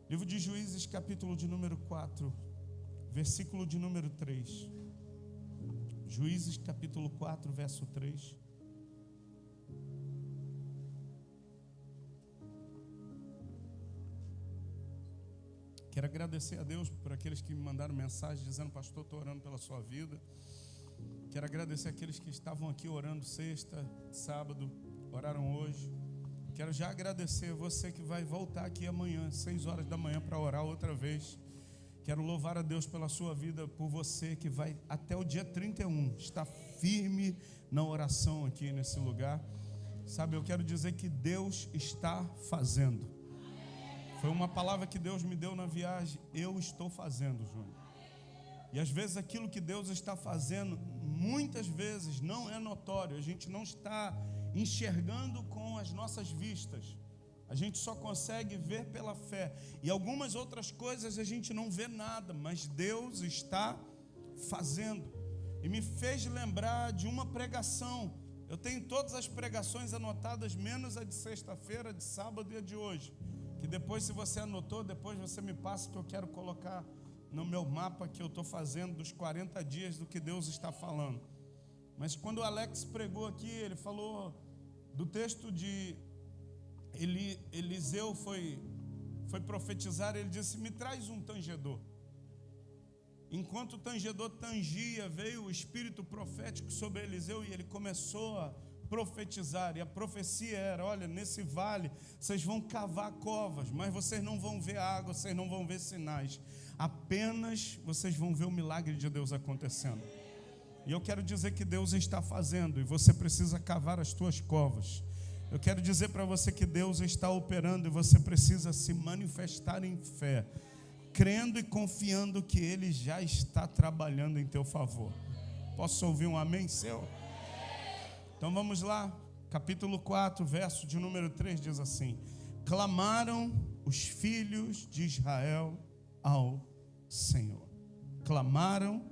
Livro de Juízes, capítulo de número 4, versículo de número 3. Juízes, capítulo 4, verso 3. Quero agradecer a Deus por aqueles que me mandaram mensagem dizendo: pastor, estou orando pela sua vida. Quero agradecer aqueles que estavam aqui orando sexta, sábado, oraram hoje. Quero já agradecer você que vai voltar aqui amanhã, 6 horas da manhã, para orar outra vez. Quero louvar a Deus pela sua vida, por você que vai até o dia 31, está firme na oração aqui nesse lugar. Sabe, eu quero dizer que Deus está fazendo. Foi uma palavra que Deus me deu na viagem. Eu estou fazendo, Júnior. E às vezes aquilo que Deus está fazendo, muitas vezes não é notório. A gente não está enxergando com as nossas vistas. A gente só consegue ver pela fé. E algumas outras coisas a gente não vê nada, mas Deus está fazendo. E me fez lembrar de uma pregação. Eu tenho todas as pregações anotadas, menos a de sexta-feira, de sábado e a de hoje. Que depois, se você anotou, depois você me passa, que eu quero colocar no meu mapa que eu estou fazendo dos 40 dias do que Deus está falando. Mas quando o Alex pregou aqui, ele falou do texto de Eliseu foi profetizar. Ele disse: me traz um tangedor. Enquanto o tangedor tangia, veio o espírito profético sobre Eliseu e ele começou a profetizar. E a profecia era: olha, nesse vale vocês vão cavar covas, mas vocês não vão ver água, vocês não vão ver sinais, apenas vocês vão ver o milagre de Deus acontecendo. E eu quero dizer que Deus está fazendo, e você precisa cavar as tuas covas. Eu quero dizer para você que Deus está operando, e você precisa se manifestar em fé, crendo e confiando que Ele já está trabalhando em teu favor. Posso ouvir um amém seu? Então vamos lá, capítulo 4, verso de número 3 diz assim: clamaram os filhos de Israel ao Senhor. Clamaram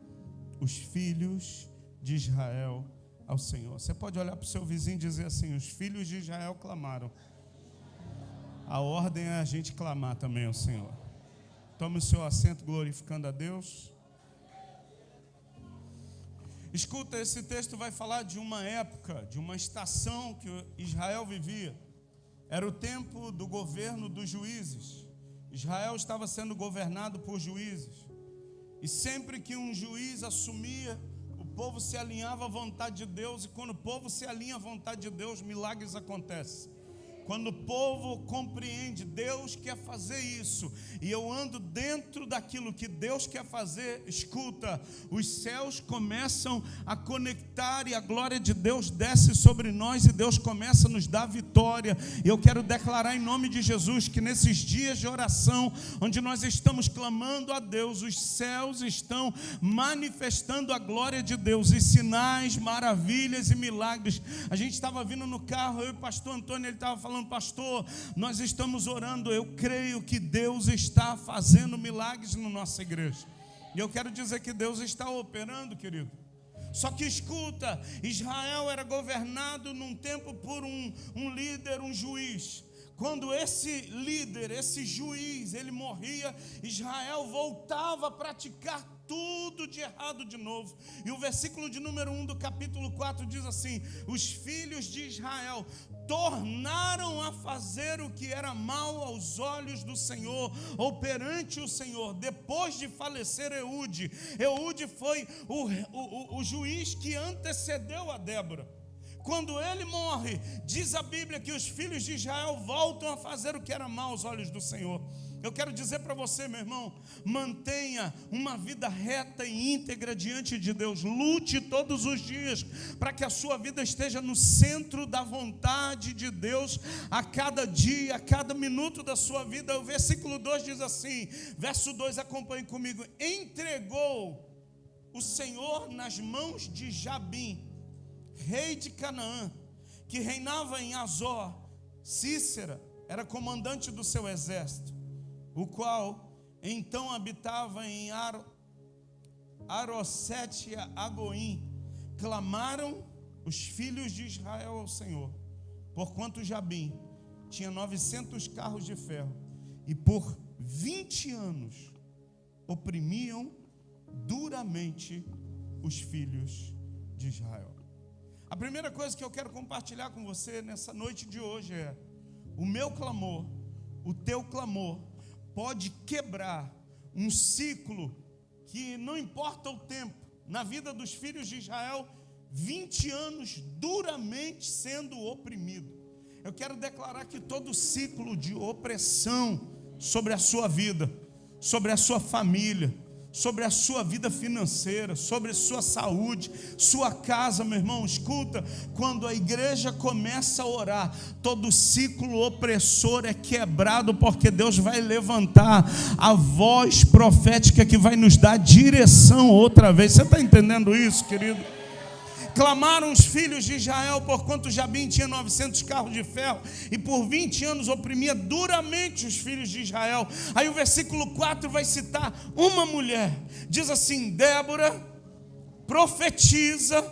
os filhos de Israel ao Senhor. Você pode olhar para o seu vizinho e dizer assim: os filhos de Israel clamaram. A ordem é a gente clamar também ao Senhor. Tome o seu assento glorificando a Deus. Escuta, esse texto vai falar de uma época, de uma estação que Israel vivia. Era o tempo do governo dos juízes. Israel estava sendo governado por juízes. E sempre que um juiz assumia, o povo se alinhava à vontade de Deus. E quando o povo se alinha à vontade de Deus, milagres acontecem. Quando o povo compreende, Deus quer fazer isso, e eu ando dentro daquilo que Deus quer fazer, escuta, os céus começam a conectar e a glória de Deus desce sobre nós e Deus começa a nos dar vitória. E eu quero declarar em nome de Jesus que nesses dias de oração, onde nós estamos clamando a Deus, os céus estão manifestando a glória de Deus, e sinais, maravilhas e milagres. A gente estava vindo no carro, eu e o pastor Antônio, ele estava falando: pastor, nós estamos orando, eu creio que Deus está fazendo milagres na nossa igreja. E eu quero dizer que Deus está operando, querido. Só que escuta, Israel era governado num tempo por um líder, um juiz. Quando esse líder, esse juiz, ele morria, Israel voltava a praticar tudo de errado de novo. E o versículo de número 1 do capítulo 4 diz assim: os filhos de Israel tornaram a fazer o que era mal aos olhos do Senhor, ou perante o Senhor, depois de falecer Eude. Eude foi o juiz que antecedeu a Débora. Quando ele morre, diz a Bíblia que os filhos de Israel voltam a fazer o que era mal aos olhos do Senhor. Eu quero dizer para você, meu irmão, mantenha uma vida reta e íntegra diante de Deus. Lute todos os dias para que a sua vida esteja no centro da vontade de Deus a cada dia, a cada minuto da sua vida. O versículo 2 diz assim, verso 2, acompanhe comigo: entregou o Senhor nas mãos de Jabim, rei de Canaã, que reinava em Azor. Cícera era comandante do seu exército, o qual então habitava em Arosete Agoim. Clamaram os filhos de Israel ao Senhor, porquanto Jabim tinha 900 carros de ferro, e por 20 anos oprimiam duramente os filhos de Israel. A primeira coisa que eu quero compartilhar com você nessa noite de hoje é: o meu clamor, o teu clamor, pode quebrar um ciclo que não importa o tempo, na vida dos filhos de Israel, 20 anos duramente sendo oprimido. Eu quero declarar que todo ciclo de opressão sobre a sua vida, sobre a sua família, sobre a sua vida financeira, sobre a sua saúde, sua casa, meu irmão, escuta, quando a igreja começa a orar, todo ciclo opressor é quebrado, porque Deus vai levantar a voz profética que vai nos dar direção outra vez. Você está entendendo isso, querido? Clamaram os filhos de Israel, porquanto Jabim tinha 900 carros de ferro, e por 20 anos oprimia duramente os filhos de Israel. Aí o versículo 4 vai citar uma mulher, diz assim: Débora, profetiza,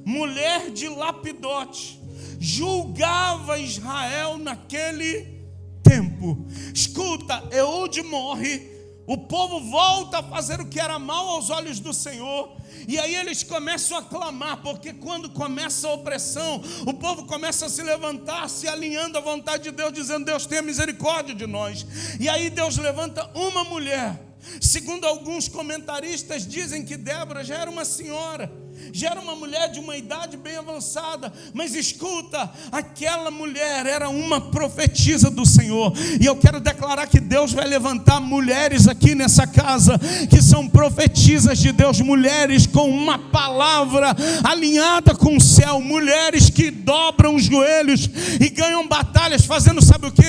mulher de Lapidote, julgava Israel naquele tempo. Escuta, Eude morre, o povo volta a fazer o que era mal aos olhos do Senhor. E aí eles começam a clamar, porque quando começa a opressão, o povo começa a se levantar, se alinhando à vontade de Deus, dizendo: Deus, tenha misericórdia de nós. E aí Deus levanta uma mulher. Segundo alguns comentaristas, dizem que Débora já era uma senhora, já era uma mulher de uma idade bem avançada, mas escuta, aquela mulher era uma profetisa do Senhor. E eu quero declarar que Deus vai levantar mulheres aqui nessa casa, que são profetisas de Deus, mulheres com uma palavra alinhada com o céu, mulheres que dobram os joelhos e ganham batalhas, fazendo sabe o que?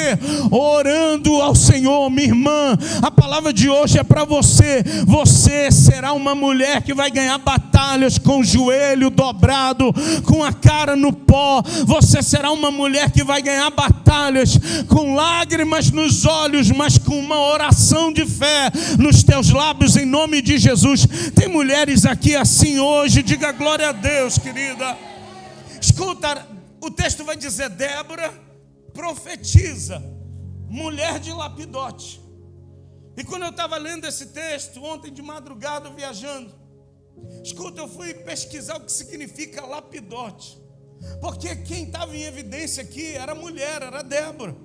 Orando ao Senhor. Minha irmã, a palavra de hoje é para você. Você será uma mulher que vai ganhar batalhas com o joelho dobrado, com a cara no pó. Você será uma mulher que vai ganhar batalhas com lágrimas nos olhos, mas com uma oração de fé nos teus lábios, em nome de Jesus. Tem mulheres aqui assim hoje, diga glória a Deus, querida. Escuta, o texto vai dizer: Débora profetiza, mulher de Lapidote. E quando eu estava lendo esse texto, ontem de madrugada, viajando, escuta, eu fui pesquisar o que significa Lapidote, porque quem estava em evidência aqui era a mulher, era a Débora.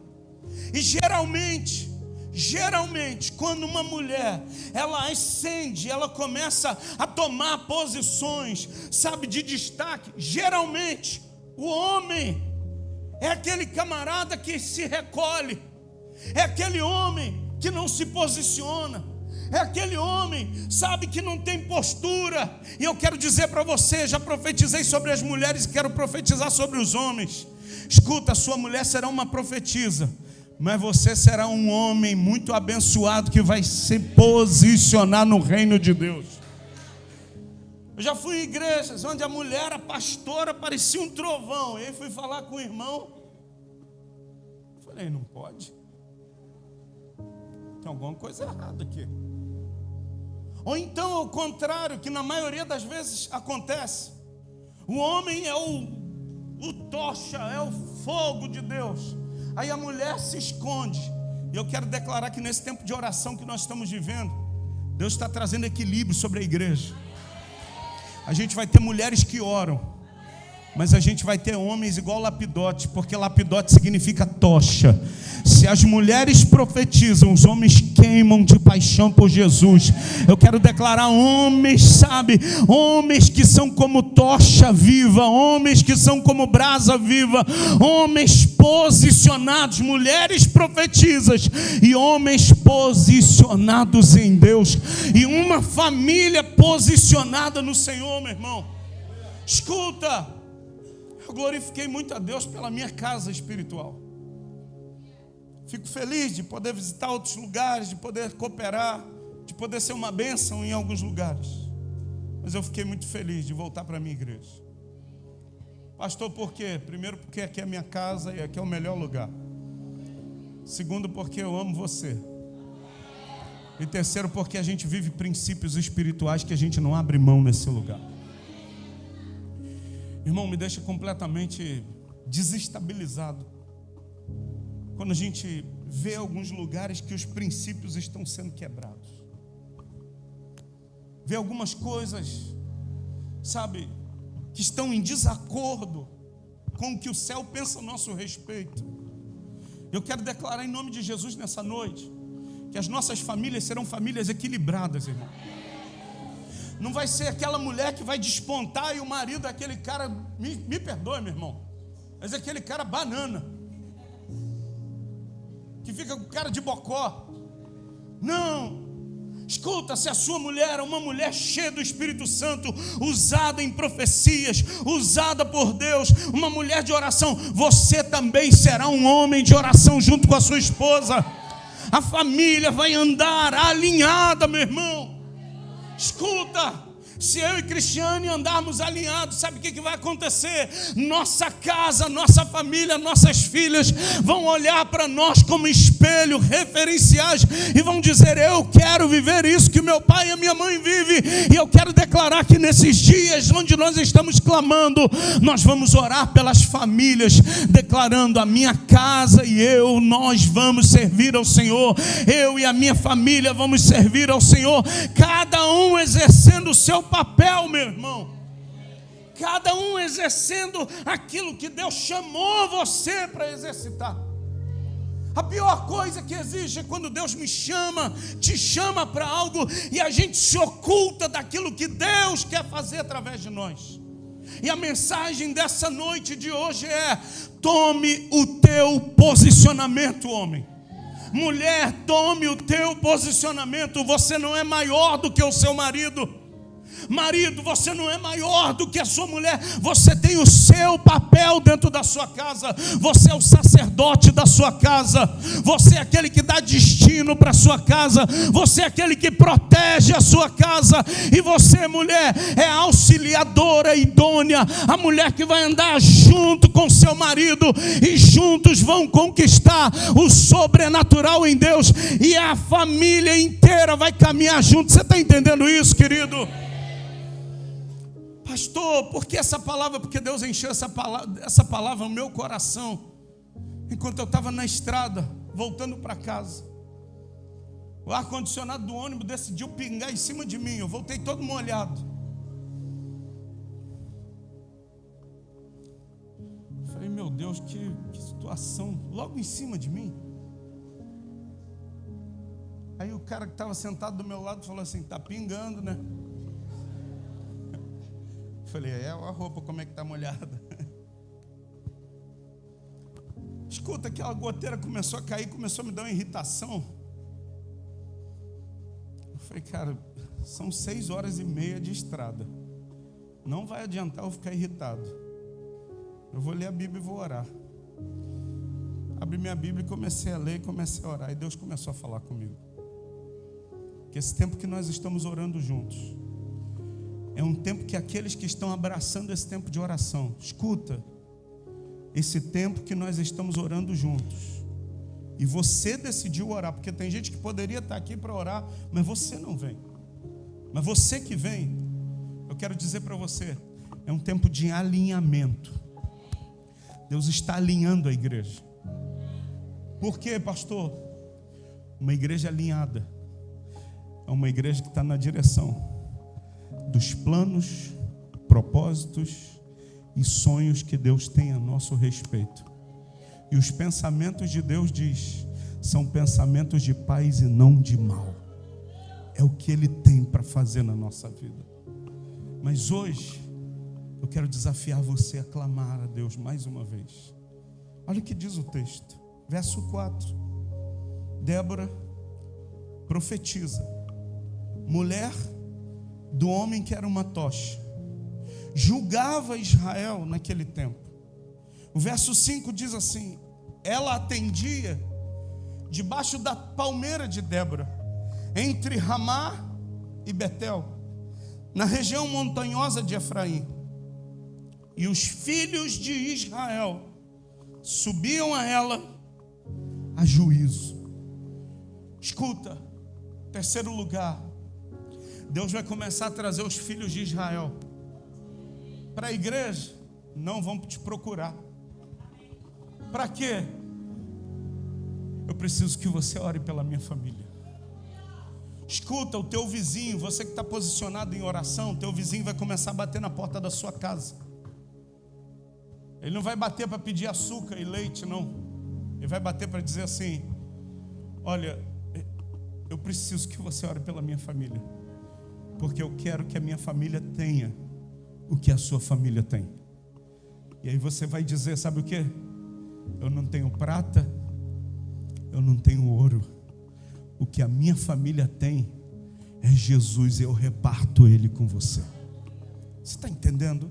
E geralmente, quando uma mulher, ela ascende, ela começa a tomar posições, sabe, de destaque, geralmente, o homem é aquele camarada que se recolhe, é aquele homem que não se posiciona, é aquele homem, sabe, que não tem postura. E eu quero dizer para você, já profetizei sobre as mulheres e quero profetizar sobre os homens. Escuta, a sua mulher será uma profetisa, mas você será um homem muito abençoado que vai se posicionar no reino de Deus. Eu já fui em igrejas onde a mulher, a pastora, parecia um trovão. E aí fui falar com o irmão, falei: não pode, tem alguma coisa errada aqui. Ou então ao contrário, que na maioria das vezes acontece, o homem é o tocha, é o fogo de Deus, aí a mulher se esconde. E eu quero declarar que nesse tempo de oração que nós estamos vivendo, Deus está trazendo equilíbrio sobre a igreja. A gente vai ter mulheres que oram, mas a gente vai ter homens igual Lapidote, porque Lapidote significa tocha. Se as mulheres profetizam, os homens queimam de paixão por Jesus. Eu quero declarar homens, sabe, homens que são como tocha viva, homens que são como brasa viva, homens posicionados, mulheres profetizas e homens posicionados em Deus, e uma família posicionada no Senhor, meu irmão. Escuta, eu glorifiquei muito a Deus pela minha casa espiritual. Fico feliz de poder visitar outros lugares, de poder cooperar, de poder ser uma bênção em alguns lugares. Mas eu fiquei muito feliz de voltar para a minha igreja. Pastor, por quê? Primeiro, porque aqui é a minha casa e aqui é o melhor lugar. Segundo, porque eu amo você. E terceiro, porque a gente vive princípios espirituais que a gente não abre mão nesse lugar. Irmão, me deixa completamente desestabilizado quando a gente ver alguns lugares que os princípios estão sendo quebrados. Ver algumas coisas, sabe, que estão em desacordo com o que o céu pensa a nosso respeito. Eu quero declarar em nome de Jesus nessa noite que as nossas famílias serão famílias equilibradas, irmão. Não vai ser aquela mulher que vai despontar e o marido é aquele cara, me perdoe, meu irmão, mas é aquele cara banana, que fica com cara de bocó. Não. Escuta, se a sua mulher é uma mulher cheia do Espírito Santo, usada em profecias, usada por Deus, uma mulher de oração, você também será um homem de oração junto com a sua esposa. A família vai andar alinhada, meu irmão. Escuta, se eu e Cristiane andarmos alinhados, sabe o que vai acontecer? Nossa casa, nossa família, nossas filhas vão olhar para nós como espelho, referenciais, e vão dizer: eu quero viver isso que meu pai e a minha mãe vivem. E eu quero declarar que nesses dias onde nós estamos clamando, nós vamos orar pelas famílias, declarando: a minha casa e eu, nós vamos servir ao Senhor. Eu e a minha família vamos servir ao Senhor, cada um exercendo o seu papel, meu irmão. Cada um exercendo aquilo que Deus chamou você para exercitar. A pior coisa que existe é quando Deus me chama, te chama para algo e a gente se oculta daquilo que Deus quer fazer através de nós. E a mensagem dessa noite de hoje é: tome o teu posicionamento, homem. Mulher, tome o teu posicionamento. Você não é maior do que o seu marido. Marido, você não é maior do que a sua mulher. Você tem o seu papel dentro da sua casa. Você é o sacerdote da sua casa. Você é aquele que dá destino para a sua casa. Você é aquele que protege a sua casa. E você, mulher, é a auxiliadora idônea, a mulher que vai andar junto com seu marido, e juntos vão conquistar o sobrenatural em Deus, e a família inteira vai caminhar junto. Você está entendendo isso, querido? Pastor, por que essa palavra? Porque Deus encheu essa palavra no meu coração enquanto eu estava na estrada, voltando para casa. O ar-condicionado do ônibus decidiu pingar em cima de mim. Eu voltei todo molhado. Falei: meu Deus, que situação, logo em cima de mim. Aí o cara que estava sentado do meu lado falou assim: tá pingando, né? Falei: é, a roupa como é que está molhada. Escuta, aquela goteira começou a cair, começou a me dar uma irritação. Eu falei: cara, são 6h30 de estrada, não vai adiantar eu ficar irritado. Eu vou ler a Bíblia e vou orar. Abri minha Bíblia e comecei a ler, comecei a orar, e Deus começou a falar comigo que esse tempo que nós estamos orando juntos é um tempo que aqueles que estão abraçando esse tempo de oração, escuta, esse tempo que nós estamos orando juntos, e você decidiu orar, porque tem gente que poderia estar aqui para orar, mas você não vem. Mas você que vem, eu quero dizer para você, é um tempo de alinhamento. Deus está alinhando a igreja. Por quê, pastor? Uma igreja alinhada é uma igreja que está na direção dos planos, propósitos e sonhos que Deus tem a nosso respeito. E os pensamentos de Deus, diz, são pensamentos de paz e não de mal. É o que Ele tem para fazer na nossa vida. Mas hoje eu quero desafiar você a clamar a Deus mais uma vez. Olha o que diz o texto, verso 4. Débora profetiza: mulher do homem que era uma tocha, julgava Israel naquele tempo. O verso 5 diz assim: ela atendia debaixo da palmeira de Débora, entre Ramá e Betel, na região montanhosa de Efraim. E os filhos de Israel subiam a ela a juízo. Escuta, terceiro lugar, Deus vai começar a trazer os filhos de Israel para a igreja. Não vão te procurar. Para quê? eu preciso que você ore pela minha família. Escuta, o teu vizinho, você que está posicionado em oração, teu vizinho vai começar a bater na porta da sua casa. Ele não vai bater para pedir açúcar e leite, não. Ele vai bater para dizer assim: olha, eu preciso que você ore pela minha família, porque eu quero que a minha família tenha o que a sua família tem. E aí você vai dizer, sabe o que? Eu não tenho prata, eu não tenho ouro. O que a minha família tem é Jesus, e eu reparto Ele com você. Você está entendendo?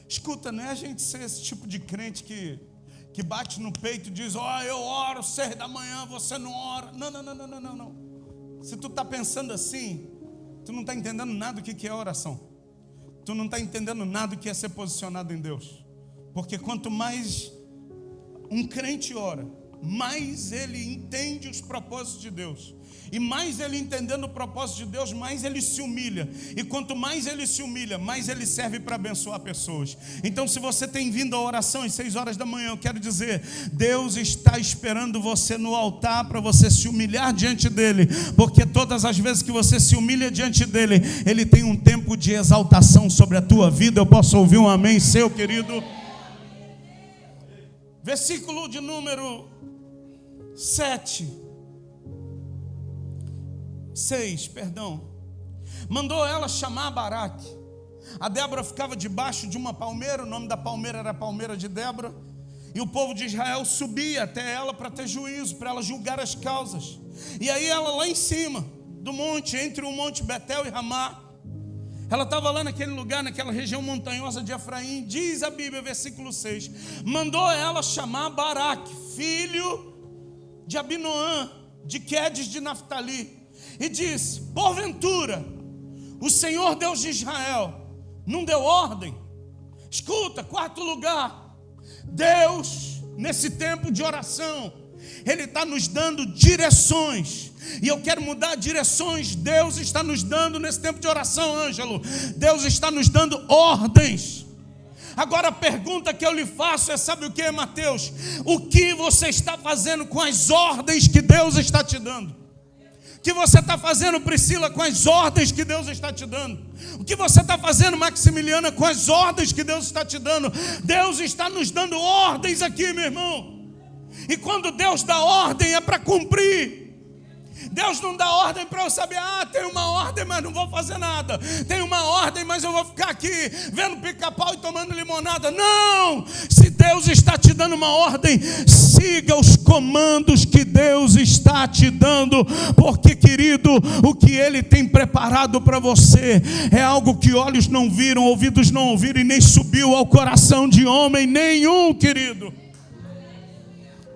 Escuta, não é a gente ser esse tipo de crente que bate no peito e diz: eu oro 6 da manhã, você não ora. Não. Se tu está pensando assim, tu não está entendendo nada do que é oração. Tu não está entendendo nada do que é ser posicionado em Deus. Porque quanto mais um crente ora, mais ele entende os propósitos de Deus. E mais ele entendendo o propósito de Deus, mais ele se humilha. E quanto mais ele se humilha, mais ele serve para abençoar pessoas. Então, se você tem vindo à oração às 6 horas da manhã, eu quero dizer, Deus está esperando você no altar para você se humilhar diante dele. Porque todas as vezes que você se humilha diante dele, ele tem um tempo de exaltação sobre a tua vida. Eu posso ouvir um amém seu, querido? Versículo de número 6, mandou ela chamar Baraque. A Débora ficava debaixo de uma palmeira, o nome da palmeira era a palmeira de Débora, e o povo de Israel subia até ela para ter juízo, para ela julgar as causas. E aí ela lá em cima do monte, entre o monte Betel e Ramá, ela estava lá naquele lugar, naquela região montanhosa de Efraim. Diz a Bíblia, versículo 6, mandou ela chamar Baraque, filho de Abinoã, de Quedes de Naftali, e disse: porventura o Senhor Deus de Israel não deu ordem? Escuta, 4º lugar, Deus nesse tempo de oração, Ele está nos dando direções. E eu quero mudar direções. Deus está nos dando nesse tempo de oração, Ângelo, Deus está nos dando ordens. Agora a pergunta que eu lhe faço é, sabe o que, Mateus? O que você está fazendo com as ordens que Deus está te dando? O que você está fazendo, Priscila, com as ordens que Deus está te dando? O que você está fazendo, Maximiliana, com as ordens que Deus está te dando? Deus está nos dando ordens aqui, meu irmão. E quando Deus dá ordem é para cumprir. Deus não dá ordem para eu saber, tem uma ordem, mas não vou fazer nada. Tem uma ordem, mas eu vou ficar aqui vendo pica-pau e tomando limonada. Não! Se Deus está te dando uma ordem, siga os comandos que Deus está te dando. Porque, querido, o que Ele tem preparado para você é algo que olhos não viram, ouvidos não ouviram e nem subiu ao coração de homem nenhum, querido.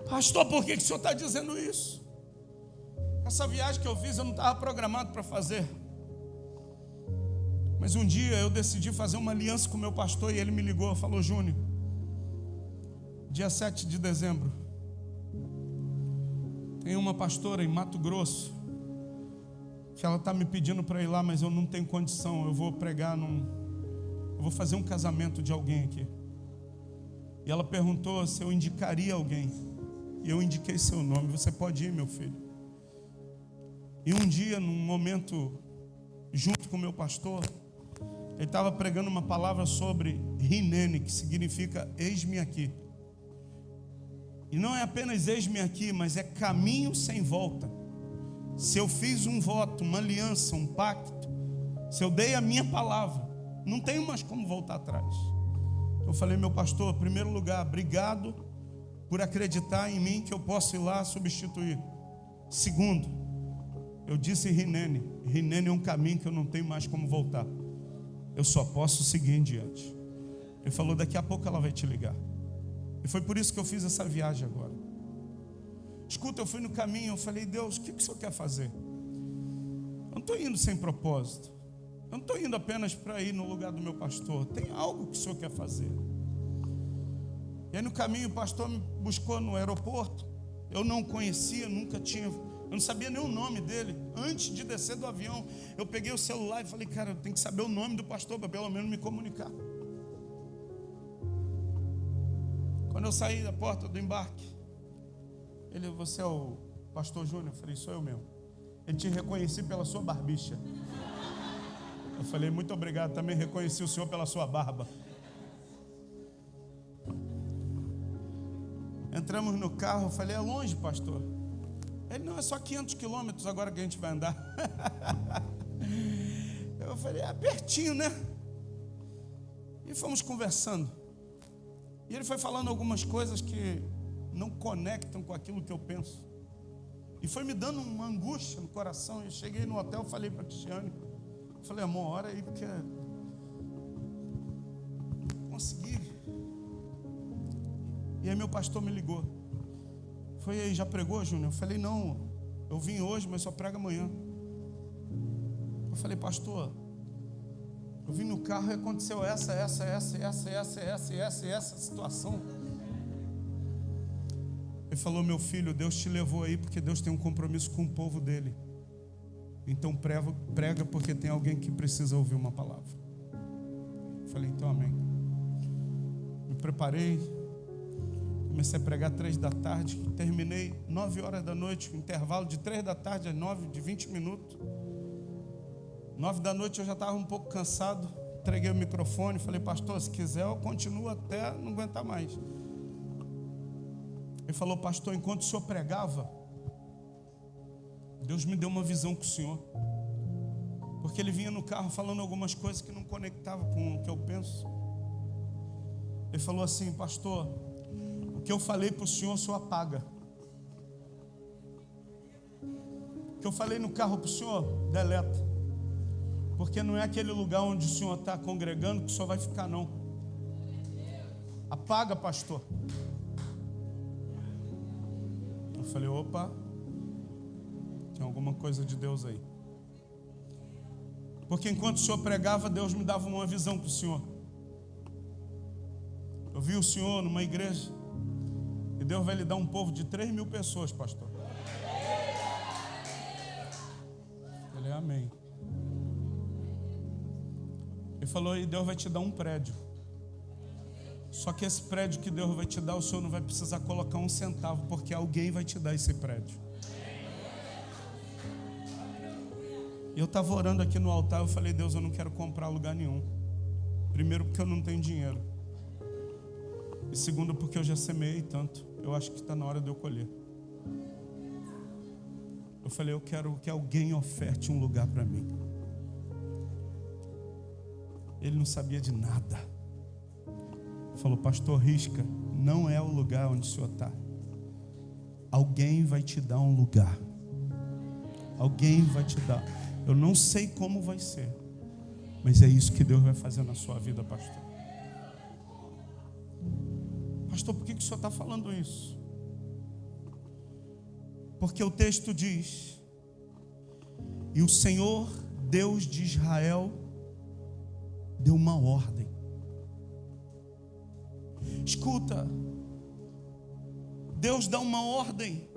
Pastor, por que o senhor está dizendo isso? Essa viagem que eu fiz eu não estava programado para fazer. Mas um dia eu decidi fazer uma aliança com o meu pastor e ele me ligou, falou: Júnior, dia 7 de dezembro, tem uma pastora em Mato Grosso que ela está me pedindo para ir lá, mas eu não tenho condição. Eu vou pregar eu vou fazer um casamento de alguém aqui. E ela perguntou se eu indicaria alguém. E eu indiquei seu nome. Você pode ir, meu filho. E um dia, num momento, junto com o meu pastor, ele estava pregando uma palavra sobre Hinene, que significa eis-me aqui. E não é apenas eis-me aqui, mas é caminho sem volta. Se eu fiz um voto, uma aliança, um pacto, se eu dei a minha palavra, não tenho mais como voltar atrás. Eu falei: meu pastor, em primeiro lugar, obrigado por acreditar em mim que eu posso ir lá substituir. Segundo, eu disse Hinene é um caminho que eu não tenho mais como voltar. Eu só posso seguir em diante. Ele falou: daqui a pouco ela vai te ligar. E foi por isso que eu fiz essa viagem agora. Escuta, eu fui no caminho, eu falei: Deus, o que o senhor quer fazer? Eu não estou indo sem propósito. Eu não estou indo apenas para ir no lugar do meu pastor. Tem algo que o senhor quer fazer. E aí no caminho o pastor me buscou no aeroporto. Eu não conhecia, eu não sabia nem o nome dele. Antes de descer do avião, eu peguei o celular e falei: cara, eu tenho que saber o nome do pastor para pelo menos me comunicar. Quando eu saí da porta do embarque, Ele, você é o pastor Júnior? Eu falei, sou eu mesmo. Ele, te reconheci pela sua barbicha. Eu falei, muito obrigado, também reconheci o senhor pela sua barba. Entramos no carro, eu falei, é longe, pastor? Ele, não, é só 500 quilômetros agora que a gente vai andar. Eu falei, é pertinho, né? E fomos conversando. E ele foi falando algumas coisas que não conectam com aquilo que eu penso. E foi me dando uma angústia no coração. Eu cheguei no hotel, falei para a Cristiane, falei, amor, ora aí, porque consegui. E aí meu pastor me ligou. Foi aí, já pregou, Júnior? Eu falei, não, eu vim hoje, mas só prego amanhã. Eu falei, pastor, eu vim no carro e aconteceu essa situação. Ele falou, meu filho, Deus te levou aí porque Deus tem um compromisso com o povo dele. Então prega porque tem alguém que precisa ouvir uma palavra. Eu falei, então amém. Me preparei, comecei a pregar 3 da tarde, terminei 9 horas da noite, intervalo de 3 da tarde às 9, de 20 minutos. 9 da noite eu já estava um pouco cansado, entreguei o microfone, falei, pastor, se quiser eu continuo até não aguentar mais. Ele falou, pastor, enquanto o senhor pregava, Deus me deu uma visão com o senhor. Porque ele vinha no carro falando algumas coisas que não conectavam com o que eu penso. Ele falou assim, pastor, o que eu falei para o senhor apaga. O que eu falei no carro para o senhor, deleta. Porque não é aquele lugar onde o senhor está congregando que o senhor vai ficar, não. Apaga, pastor. Eu falei, opa, tem alguma coisa de Deus aí. Porque enquanto o senhor pregava, Deus me dava uma visão para o senhor. Eu vi o senhor numa igreja, e Deus vai lhe dar um povo de 3.000 pessoas, pastor. Ele é amém. Ele falou, e Deus vai te dar um prédio. Só que esse prédio que Deus vai te dar, o senhor não vai precisar colocar um centavo, porque alguém vai te dar esse prédio. Eu estava orando aqui no altar, eu falei, Deus, eu não quero comprar lugar nenhum. Primeiro, porque eu não tenho dinheiro. E segundo, porque eu já semeei tanto. Eu acho que está na hora de eu colher. Eu falei, eu quero que alguém oferte um lugar para mim. Ele não sabia de nada. Falou, pastor, risca, não é o lugar onde o senhor está. Alguém vai te dar um lugar. Alguém vai te dar. Eu não sei como vai ser, mas é isso que Deus vai fazer na sua vida, pastor. Pastor, por que o senhor está falando isso? Porque o texto diz, e o Senhor, Deus de Israel, deu uma ordem. Escuta, Deus dá uma ordem,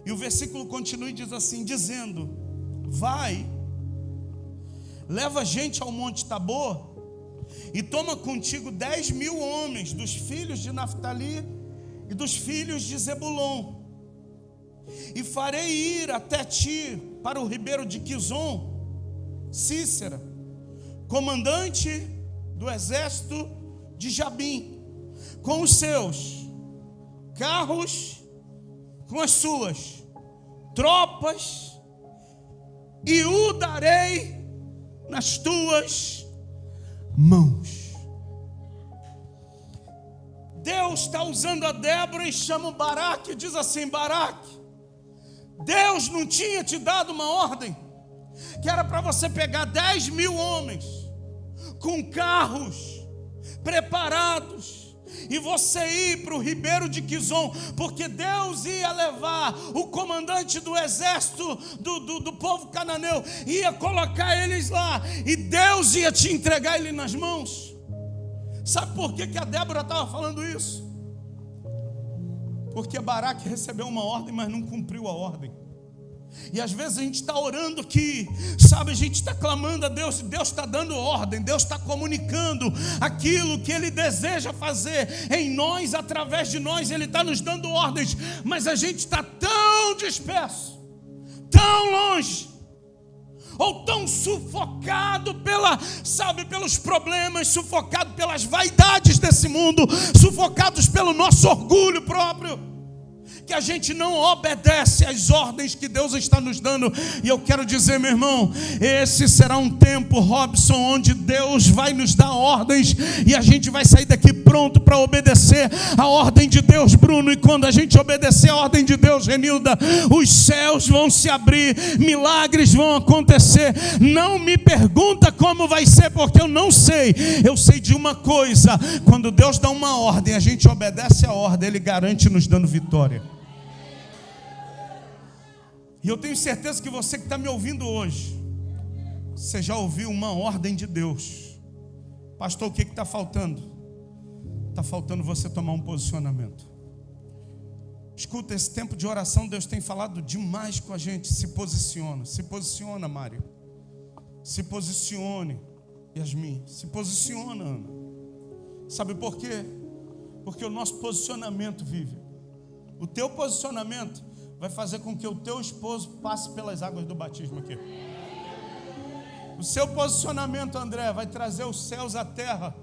e o versículo continua e diz assim, dizendo, vai, leva gente ao Monte Tabor, e toma contigo 10.000 homens, dos filhos de Naftali e dos filhos de Zebulon, e farei ir até ti para o ribeiro de Quizon, Cícera, comandante do exército de Jabim, com os seus carros, com as suas tropas, e o darei nas tuas mãos. Deus está usando a Débora e chama o Baraque e diz assim, Baraque, Deus não tinha te dado uma ordem, que era para você pegar 10.000 homens, com carros preparados, e você ir para o ribeiro de Quizon, porque Deus ia levar o comandante do exército do povo cananeu, ia colocar eles lá, e Deus ia te entregar ele nas mãos. Sabe por que a Débora estava falando isso? Porque Baraque recebeu uma ordem, mas não cumpriu a ordem. E às vezes a gente está orando aqui, sabe, a gente está clamando a Deus, Deus está dando ordem, Deus está comunicando aquilo que Ele deseja fazer em nós, através de nós, Ele está nos dando ordens, mas a gente está tão disperso, tão longe, ou tão sufocado pelos problemas, sufocado pelas vaidades desse mundo, sufocados pelo nosso orgulho próprio, que a gente não obedece às ordens que Deus está nos dando. E eu quero dizer, meu irmão, esse será um tempo, Robson, onde Deus vai nos dar ordens e a gente vai sair daqui pronto para obedecer a ordem de Deus, Bruno. E quando a gente obedecer a ordem de Deus, Renilda, os céus vão se abrir, milagres vão acontecer. Não me pergunta como vai ser, porque eu não sei. Eu sei de uma coisa: quando Deus dá uma ordem, a gente obedece a ordem, Ele garante nos dando vitória. E eu tenho certeza que você que está me ouvindo hoje, você já ouviu uma ordem de Deus. Pastor, o que está faltando? Está faltando você tomar um posicionamento. Escuta, esse tempo de oração, Deus tem falado demais com a gente. Se posiciona, Mário. Se posicione, Yasmin. Se posiciona, Ana. Sabe por quê? Porque o nosso posicionamento vive. O teu posicionamento vai fazer com que o teu esposo passe pelas águas do batismo aqui. O seu posicionamento, André, vai trazer os céus à terra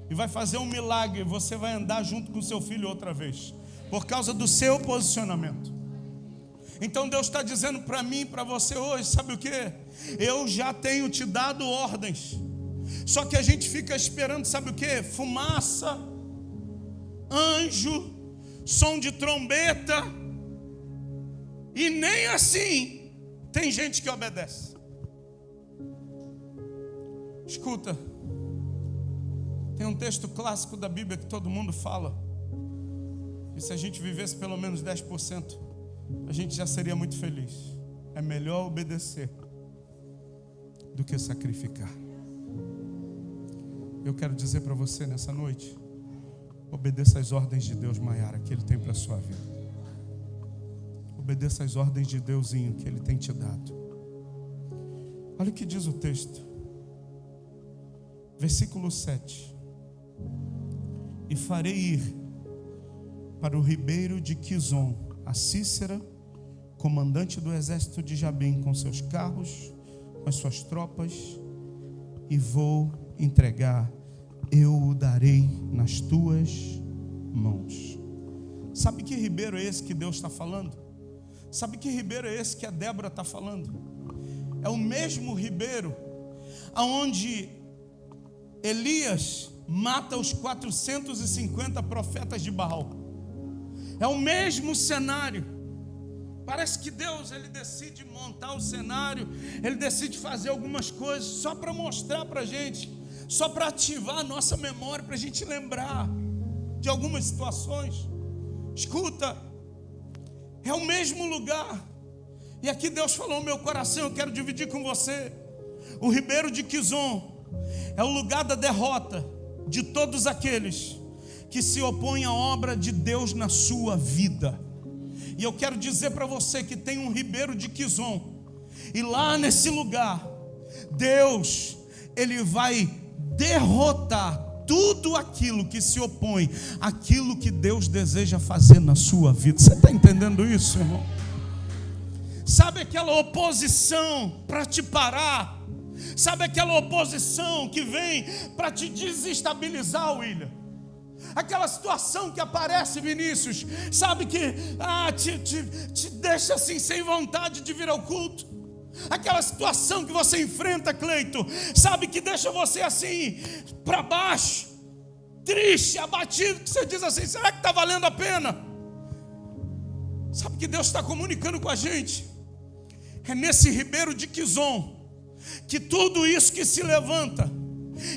e vai fazer um milagre. Você vai andar junto com seu filho outra vez, por causa do seu posicionamento. Então Deus está dizendo para mim e para você hoje, sabe o que? Eu já tenho te dado ordens. Só que a gente fica esperando, sabe o que? Fumaça, anjo, som de trombeta. E nem assim tem gente que obedece. Escuta, tem um texto clássico da Bíblia que todo mundo fala, e se a gente vivesse pelo menos 10%, a gente já seria muito feliz. É melhor obedecer do que sacrificar. Eu quero dizer para você nessa noite: obedeça às ordens de Deus, Maiara, que Ele tem para a sua vida. Obedeça às ordens de Deusinho que Ele tem te dado. Olha o que diz o texto, versículo 7: e farei ir para o ribeiro de Quizon a Sísera, comandante do exército de Jabim, com seus carros, com as suas tropas, e vou entregar, eu o darei nas tuas mãos. Sabe que ribeiro é esse que Deus está falando? Sabe que ribeiro é esse que a Débora está falando? É o mesmo ribeiro aonde Elias mata os 450 profetas de Baal. É o mesmo cenário. Parece que Deus, Ele decide montar o cenário, Ele decide fazer algumas coisas só para mostrar para a gente, só para ativar a nossa memória, para a gente lembrar de algumas situações. Escuta, é o mesmo lugar. E aqui Deus falou no meu coração, eu quero dividir com você. O ribeiro de Quizon é o lugar da derrota de todos aqueles que se opõem à obra de Deus na sua vida. E eu quero dizer para você que tem um ribeiro de Quizon, e lá nesse lugar Deus, Ele vai derrotar tudo aquilo que se opõe àquilo que Deus deseja fazer na sua vida. Você está entendendo isso, irmão? Sabe aquela oposição para te parar? Sabe aquela oposição que vem para te desestabilizar, William? Aquela situação que aparece, Vinícius, sabe que te deixa assim sem vontade de vir ao culto. Aquela situação que você enfrenta, Cleito, sabe, que deixa você assim para baixo, triste, abatido, que você diz assim: será que está valendo a pena? Sabe que Deus está comunicando com a gente? É nesse ribeiro de Quizon que tudo isso que se levanta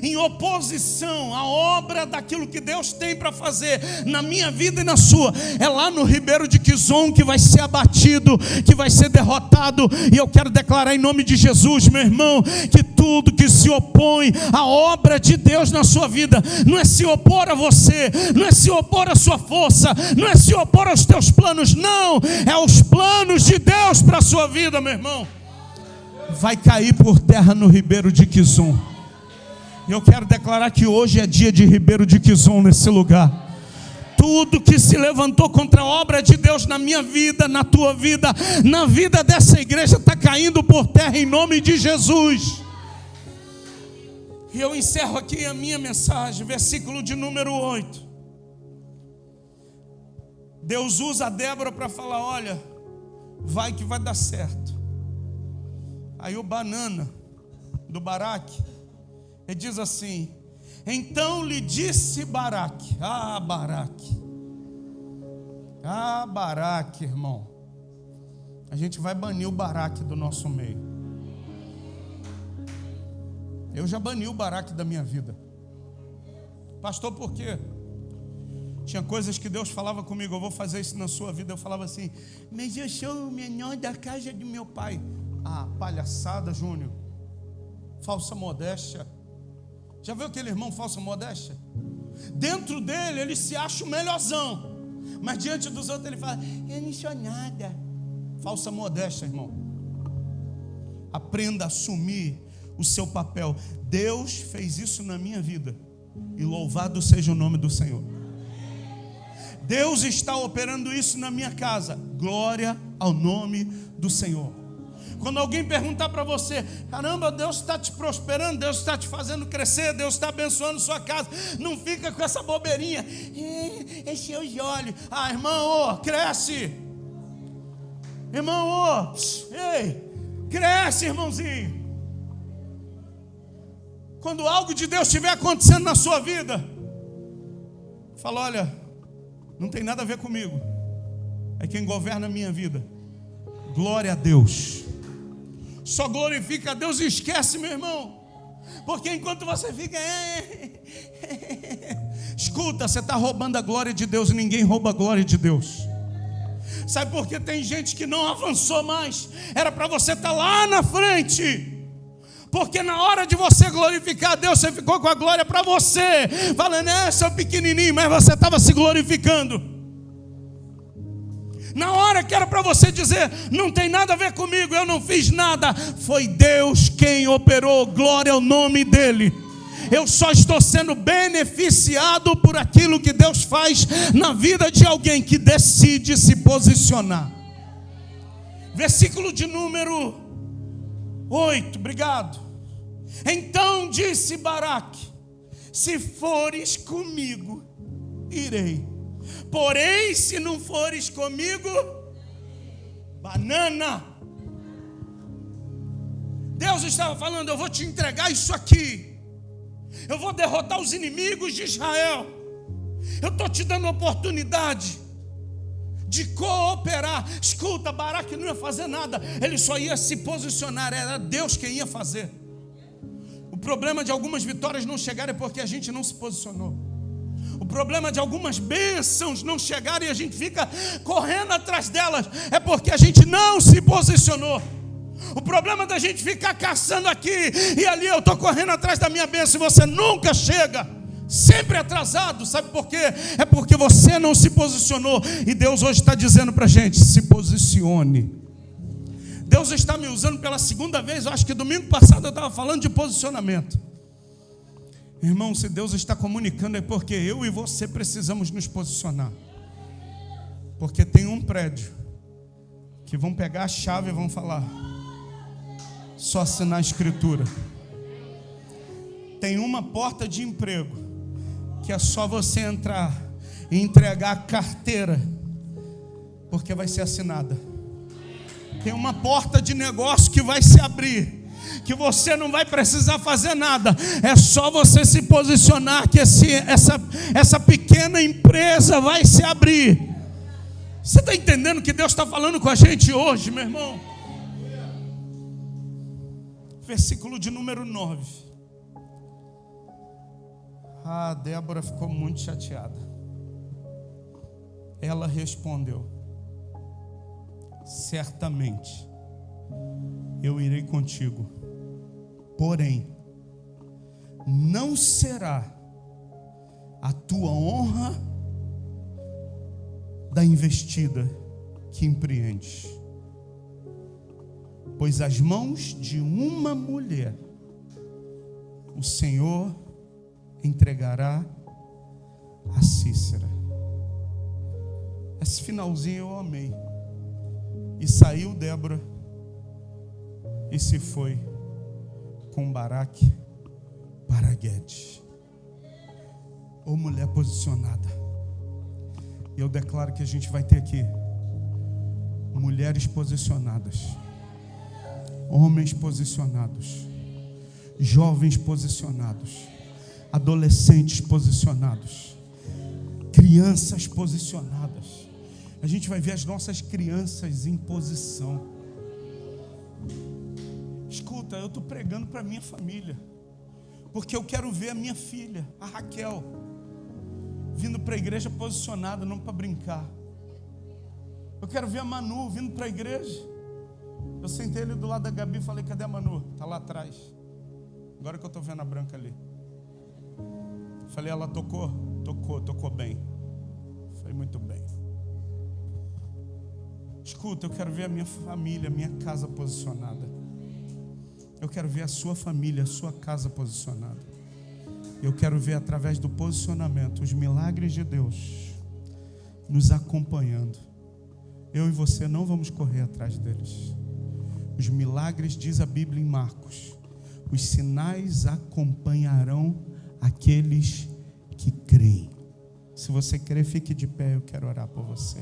em oposição à obra daquilo que Deus tem para fazer na minha vida e na sua, é lá no ribeiro de Quizon que vai ser abatido, que vai ser derrotado. E eu quero declarar em nome de Jesus, meu irmão, que tudo que se opõe à obra de Deus na sua vida, não é se opor a você, não é se opor à sua força, não é se opor aos teus planos, não, é os planos de Deus para para a sua vida, meu irmão, vai cair por terra no Ribeiro de Quizon. E eu quero declarar que hoje é dia de Ribeiro de Quizon nesse lugar. Tudo que se levantou contra a obra de Deus na minha vida, na tua vida, na vida dessa igreja, está caindo por terra em nome de Jesus. E eu encerro aqui a minha mensagem, versículo de número 8. Deus usa a Débora para falar: olha, vai que vai dar certo. Aí o banana do Baraque, ele diz assim: então lhe disse Baraque. Baraque, irmão. A gente vai banir o Baraque do nosso meio. Eu já bani o Baraque da minha vida. Pastor, por quê? Tinha coisas que Deus falava comigo: eu vou fazer isso na sua vida. Eu falava assim: mas eu sou o menor da casa do meu pai. Ah, palhaçada, Júnior. Falsa modéstia. Já viu aquele irmão falsa modéstia? Dentro dele ele se acha o melhorzão, mas diante dos outros ele fala: eu não sou nada. Falsa modéstia, irmão. Aprenda a assumir o seu papel. Deus fez isso na minha vida, e louvado seja o nome do Senhor. Deus está operando isso na minha casa. Glória ao nome do Senhor. Quando alguém perguntar para você: caramba, Deus está te prosperando, Deus está te fazendo crescer, Deus está abençoando sua casa, não fica com essa bobeirinha: enche os olhos. Ah, irmão, cresce. Irmão, ei, cresce, irmãozinho. Quando algo de Deus estiver acontecendo na sua vida, fala: olha, não tem nada a ver comigo, é quem governa a minha vida. Glória a Deus. Só glorifica a Deus e esquece, meu irmão. Porque enquanto você fica escuta, você está roubando a glória de Deus, e ninguém rouba a glória de Deus. Sabe por que tem gente que não avançou mais? Era para você estar lá na frente. Porque na hora de você glorificar a Deus, você ficou com a glória para você, falando: seu pequenininho, mas você estava se glorificando. Na hora que era para você dizer: não tem nada a ver comigo, eu não fiz nada, foi Deus quem operou. Glória ao nome dele. Eu só estou sendo beneficiado por aquilo que Deus faz na vida de alguém que decide se posicionar. Versículo de número 8, obrigado. Então disse Baraque: se fores comigo, irei. Porém, se não fores comigo, banana. Deus estava falando: eu vou te entregar isso aqui. Eu vou derrotar os inimigos de Israel. Eu estou te dando oportunidade de cooperar. Escuta, Baraque não ia fazer nada, ele só ia se posicionar. Era Deus quem ia fazer. O problema de algumas vitórias não chegarem é porque a gente não se posicionou. O problema de algumas bênçãos não chegarem e a gente fica correndo atrás delas é porque a gente não se posicionou. O problema da gente ficar caçando aqui e ali: eu estou correndo atrás da minha bênção, e você nunca chega, sempre atrasado. Sabe por quê? É porque você não se posicionou. E Deus hoje está dizendo para a gente: se posicione. Deus está me usando pela segunda vez. Eu acho que domingo passado eu estava falando de posicionamento. Irmão, se Deus está comunicando é porque eu e você precisamos nos posicionar. Porque tem um prédio que vão pegar a chave e vão falar: só assinar a escritura. Tem uma porta de emprego que é só você entrar e entregar a carteira, porque vai ser assinada. Tem uma porta de negócio que vai se abrir, que você não vai precisar fazer nada, é só você se posicionar que essa pequena empresa vai se abrir. Você está entendendo que Deus está falando com a gente hoje, meu irmão? Versículo de número 9. Ah, Débora ficou muito chateada. Ela respondeu: certamente eu irei contigo, porém não será a tua honra da investida que empreendes. pois as mãos de uma mulher o Senhor entregará a Cícera. Esse finalzinho eu amei. E saiu Débora e se foi com Baraque para Guedes. Ô mulher posicionada. E eu declaro que a gente vai ter aqui mulheres posicionadas, homens posicionados, jovens posicionados, adolescentes posicionados, crianças posicionadas. A gente vai ver as nossas crianças em posição. Escuta, eu estou pregando para a minha família, porque eu quero ver a minha filha, a Raquel, vindo para a igreja posicionada, não para brincar. Eu quero ver a Manu vindo para a igreja. Eu sentei ali do lado da Gabi e falei: cadê a Manu? Está lá atrás. Agora que eu estou vendo a branca ali. Falei: ela tocou? Tocou bem. Falei: muito bem. Escuta, eu quero ver a minha família, a minha casa posicionada. Eu quero ver a sua família, a sua casa posicionada. Eu quero ver através do posicionamento os milagres de Deus nos acompanhando. Eu e você não vamos correr atrás deles. Os milagres, diz a Bíblia em Marcos, os sinais acompanharão aqueles que creem. Se você crer, fique de pé, eu quero orar por você.